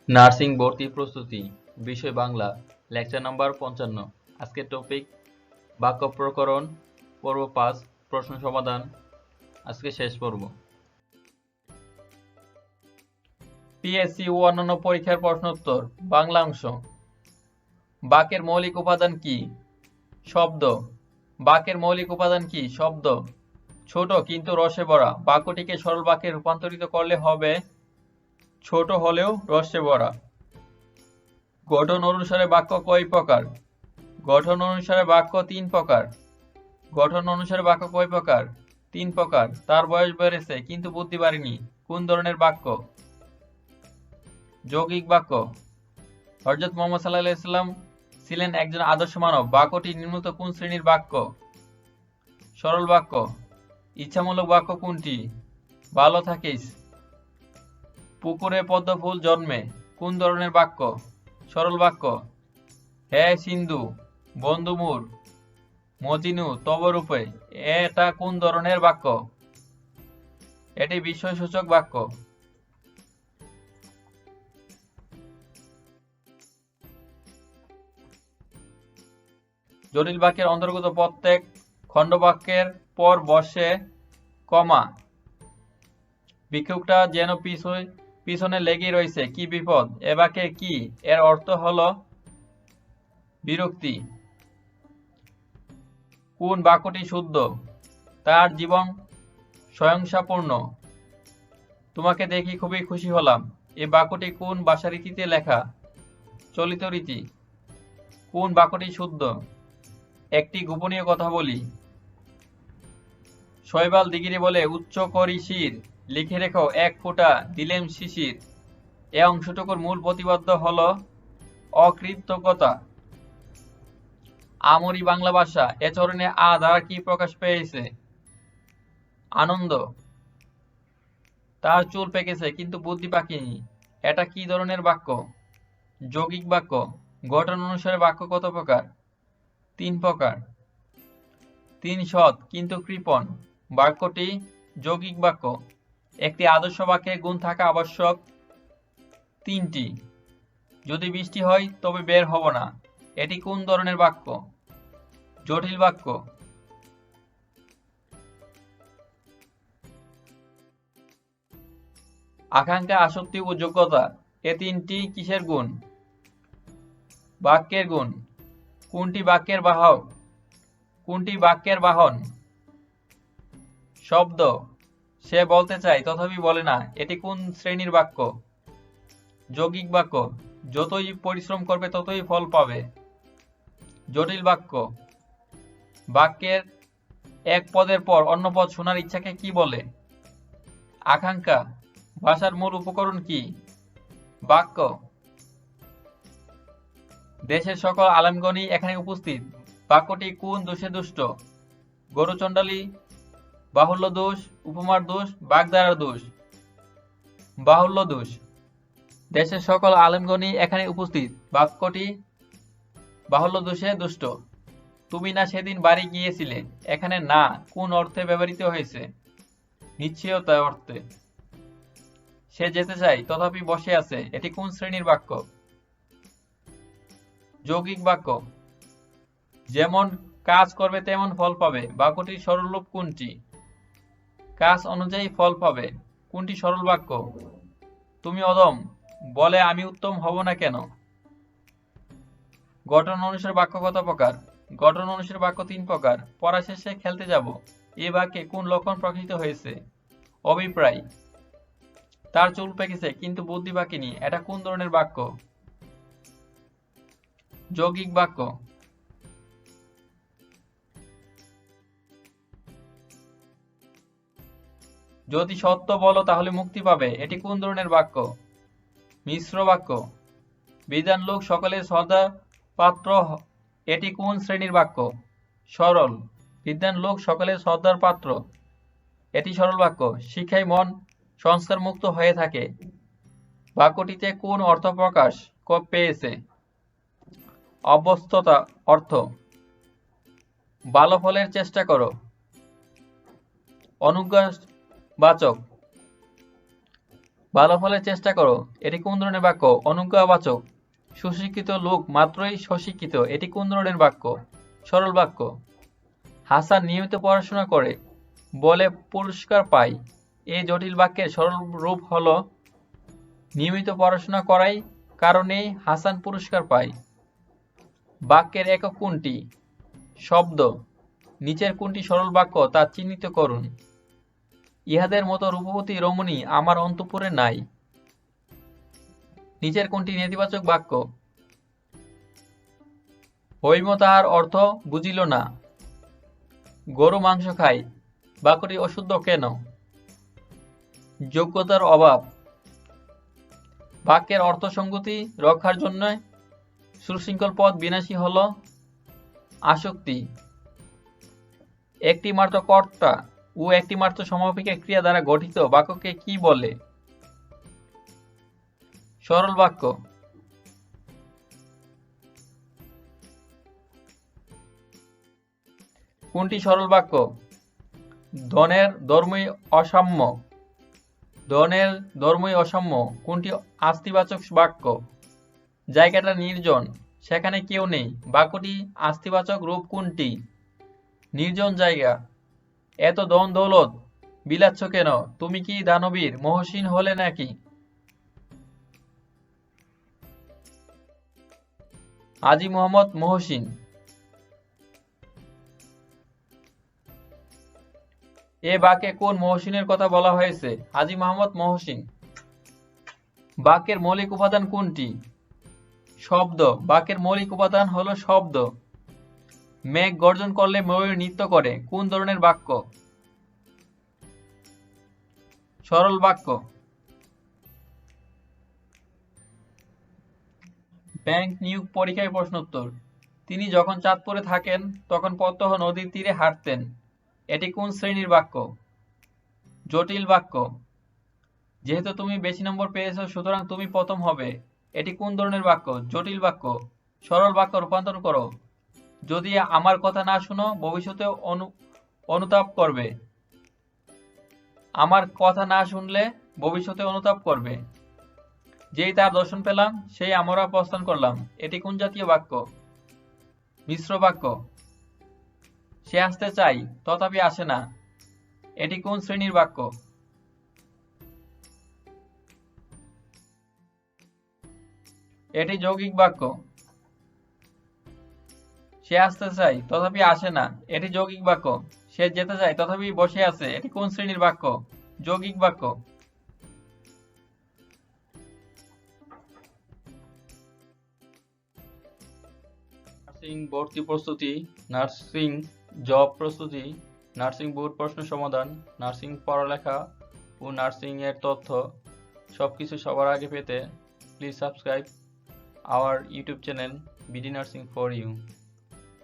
Nursing ভর্তি প্রস্তুতি, বিষয় বাংলা, লেকচার নাম্বার 55। আজকের টপিক বাক্য প্রকরণ, পর্ব 5, প্রশ্ন সমাধান। আজকে শেষ পর্ব। পিএসসি ও অন্যান্য পরীক্ষার প্রশ্নোত্তর, বাংলা অংশ। বাক্যের মৌলিক উপাদান কি? শব্দ। বাক্যের মৌলিক উপাদান কি? শব্দ। ছোট কিন্তু রসে ভরা। বাক্যটিকে সরল বাক্যে রূপান্তরিত করলে হবে ছোট হলেও রসে ভরা। গঠন অনুসারে বাক্য কয় প্রকার? গঠন অনুসারে বাক্য 3 প্রকার। গঠন অনুসারে বাক্য কয় প্রকার? 3 প্রকার। তার বয়স বেড়েছে কিন্তু বুদ্ধি বাড়েনি। কোন ধরনের বাক্য? যৌগিক বাক্য। হযরত মুহাম্মদ সাল্লাল্লাহু আলাইহি ওয়াসাল্লাম ছিলেন একজন আদর্শ মানব। বাক্যটি নিম্নত কোন শ্রেণীর বাক্য? সরল বাক্য। ইচ্ছামূলক বাক্য কোনটি? ভালো থাকিস। পুকুরে পদ্ম ফুল জন্মে। কোন ধরনের বাক্য? সরল বাক্য। হে সিন্ধু, বন্ধু মোর, মজিনু তব রূপে, এটা কোন ধরনের বাক্য? এটি বিস্ময়সূচক বাক্য। জটিল বাক্যের অন্তর্গত প্রত্যেক খণ্ডবাক্যের পর বসে কমা। ভিক্ষুকটা যেন পিছনে লেগে রয়েছে, কি বিপদ? এ বাক্যে কি? এর অর্থ হলো বিরক্তি। কোন বাক্যটি শুদ্ধ? তার জীবন সহিংসাপূর্ণ। তোমাকে দেখি খুবই খুশি হলাম। এই বাক্যটি কোন ভাষারীতিতে লেখা? চলিত রীতি। কোন বাক্যটি শুদ্ধ? একটি গোপনীয় কথা বলি। শৈবাল দিগিরি বলে উচ্চ করি শির, লিখে রেখো 1 ফোঁটা দিলেম শিশির। এ অংশটুকুর মূল প্রতিপাদ্য হলো অকৃতজ্ঞতা। আমরি বাংলা ভাষা। এ চরণে আ দ্বারা কি প্রকাশ পেয়েছে? আনন্দ। তার চুল পেকেছে কিন্তু বুদ্ধি পাকেনি। এটা কি ধরনের বাক্য? যৌগিক বাক্য। গঠন অনুসারে বাক্য কত প্রকার? 3 প্রকার। 3 সৎ কিন্তু কৃপণ। বাক্যটি যৌগিক বাক্য। একটি আদর্শ বাক্যে গুণ থাকা আবশ্যক 3টি। যদি বৃষ্টি হয় তবে বের হব না। এটি কোন ধরনের বাক্য? জটিল বাক্য। আকাঙ্ক্ষা, আসক্তি ও যোগ্যতা, এ 3টি কিসের গুণ? বাক্যের গুণ। কোনটি বাক্যের বাহক? কোনটি বাক্যের বাহন? শব্দ। সে বলতে চায় তথাপি বলে না, এটি কোন শ্রেণীর বাক্য? যৌগিক বাক্য। যতই পরিশ্রম করবে ততই ফল পাবে। জটিল বাক্য। বাক্যের এক পদের পর অন্য পদ শোনার ইচ্ছাকে কি বলে? আকাঙ্ক্ষা। ভাষার মূল উপকরণ কি? বাক্য। দেশের সকল আলেমগণই এখানে উপস্থিত। বাক্যটি কোন দোষে দুষ্ট? গরুচণ্ডালী, বাহুল্য দোষ, উপমার দোষ, বাগধারার দোষ। বাহুল্য দোষ। দেশের সকল আলেমগণই এখানে উপস্থিত। বাক্যটি বাহুল্য দোষে দুষ্ট। তুমি না সেদিন বাড়ি গিয়েছিলে। এখানে না কোন অর্থে ব্যবহৃত হয়েছে? নিশ্চয়তা অর্থে। সে যেতে চায় তথাপি বসে আছে, এটি কোন শ্রেণীর বাক্য? যৌগিক বাক্য। যেমন কাজ করবে তেমন ফল পাবে। বাক্যটির সরল রূপ কোনটি? কাজ অনুযায়ী ফল পাবে। কোনটি সরল বাক্য? তুমি অদম বলে আমি উত্তম হব না কেন? গঠন অনুসারে বাক্য কত প্রকার? গঠন অনুসারে বাক্য 3 প্রকার। পড়া শেষে খেলতে যাব। এই বাক্যে কোন লক্ষণ প্রকাশিত হয়েছে? অভিপ্রায়। তার চুল পেকেছে কিন্তু বুদ্ধি পাকেনি। এটা কোন ধরনের বাক্য? যৌগিক বাক্য। যদি সত্য বলো তাহলে মুক্তি পাবে। এটি কোন ধরনের বাক্য? মিশ্র বাক্য। বিদ্বান লোক সকলের শ্রদ্ধার পাত্র, এটি কোন শ্রেণীর বাক্য? সরল। বিদ্বান লোক সকলের শ্রদ্ধার পাত্র, এটি সরল বাক্য। শিক্ষায় মন সংস্কার মুক্ত হয়ে থাকে। বাক্যটিতে কোন অর্থ প্রকাশ পেয়েছে? অভ্যস্ততা অর্থ। ভালো ফলের চেষ্টা করো। অনুজ্ঞাবাচক। ভালো ফলের চেষ্টা করো, এটি কোন ধরনের বাক্য? অনুজ্ঞাবাচক। সুশিক্ষিত লোক মাত্রই স্বশিক্ষিত, এটি কোন ধরনের বাক্য? সরল বাক্য। হাসান নিয়মিত পড়াশোনা করে বলে পুরস্কার পায়, এই জটিল বাক্যের সরল রূপ হলো নিয়মিত পড়াশোনা করাই কারণেই হাসান পুরস্কার পায়। বাক্যের একক কোনটি? শব্দ। নিচের কোনটি সরল বাক্য তা চিহ্নিত করুন। ইহাদের মতো রূপবতী রমণী আমার অন্তঃপুরে নাই। নিচের কোনটি নেতিবাচক বাক্য? হৈম তাহার অর্থ বুঝিল না। গরু মাংস খায়, বাক্যটি অশুদ্ধ কেন? যোগ্যতার অভাব। বাক্যের অর্থসঙ্গতি রক্ষার জন্য সুশৃঙ্খল পদ বিন্যাসই হল আসক্তি। একটি মাত্র কর্তা ও একটি মাত্র সমাপিকা ক্রিয়া দ্বারা গঠিত বাক্যকে কি বলে? সরল বাক্য। কোনটি সরল বাক্য? ধনের ধর্মই অসাম্য। ধনের ধর্মই অসাম্য কোনটি আস্তিবাচক বাক্য? জায়গাটা নির্জন, সেখানে কেউ নেই, বাক্যটি আস্তিবাচক রূপ কোনটি? নির্জন জায়গা। এত ধন দৌলত বিলাচ্ছ কেন? তুমি কি দানবীর মহসিন হলে নাকি? হাজী মোহাম্মদ মহসিন। এ বাক্যে কোন মহসিনের কথা বলা হয়েছে? হাজী মোহাম্মদ মহসিন। বাক্যের মৌলিক উপাদান কোনটি? শব্দ। বাক্যের মৌলিক উপাদান হলো শব্দ। মেঘ গর্জন করলে ময়ূর নৃত্য করে, কোন ধরনের বাক্য? সরল বাক্য। ব্যাংক নিয়োগ পরীক্ষায় প্রশ্নোত্তর। তিনি যখন চাঁদপুরে থাকেন তখন প্রত্যহ নদীর তীরে হাঁটতেন, এটি কোন শ্রেণীর বাক্য? জটিল বাক্য। যেহেতু তুমি বেশি নম্বর পেয়েছো সুতরাং তুমি প্রথম হবে, এটি কোন ধরনের বাক্য? জটিল বাক্য। সরল বাক্য রূপান্তর করো। যদি আমার কথা না শুনো ভবিষ্যতে অনুতাপ করবে। আমার কথা না শুনলে ভবিষ্যতে অনুতাপ করবে। যেই তার দর্শন পেলাম সেই আমরা প্রস্থান করলাম, এটি কোন জাতীয় বাক্য? মিশ্র বাক্য। সে আসতে চাই তথাপি আসে না, এটি কোন শ্রেণীর বাক্য? এটি যৌগিক বাক্য। সে আসতে চায় তথাপি আসে না, এটি যৌগিক বাক্য। সে যেতে চায় তথাপি বসে আছে, এটি কোন শ্রেণীর বাক্য? যৌগিক বাক্য। নার্সিং ভর্তি প্রস্তুতি, নার্সিং জব প্রস্তুতি, নার্সিং বোর্ড প্রশ্ন সমাধান, নার্সিং পড়ালেখা ও নার্সিং এর তথ্য সবকিছু সবার আগে পেতে please subscribe our YouTube channel BD Nursing4U।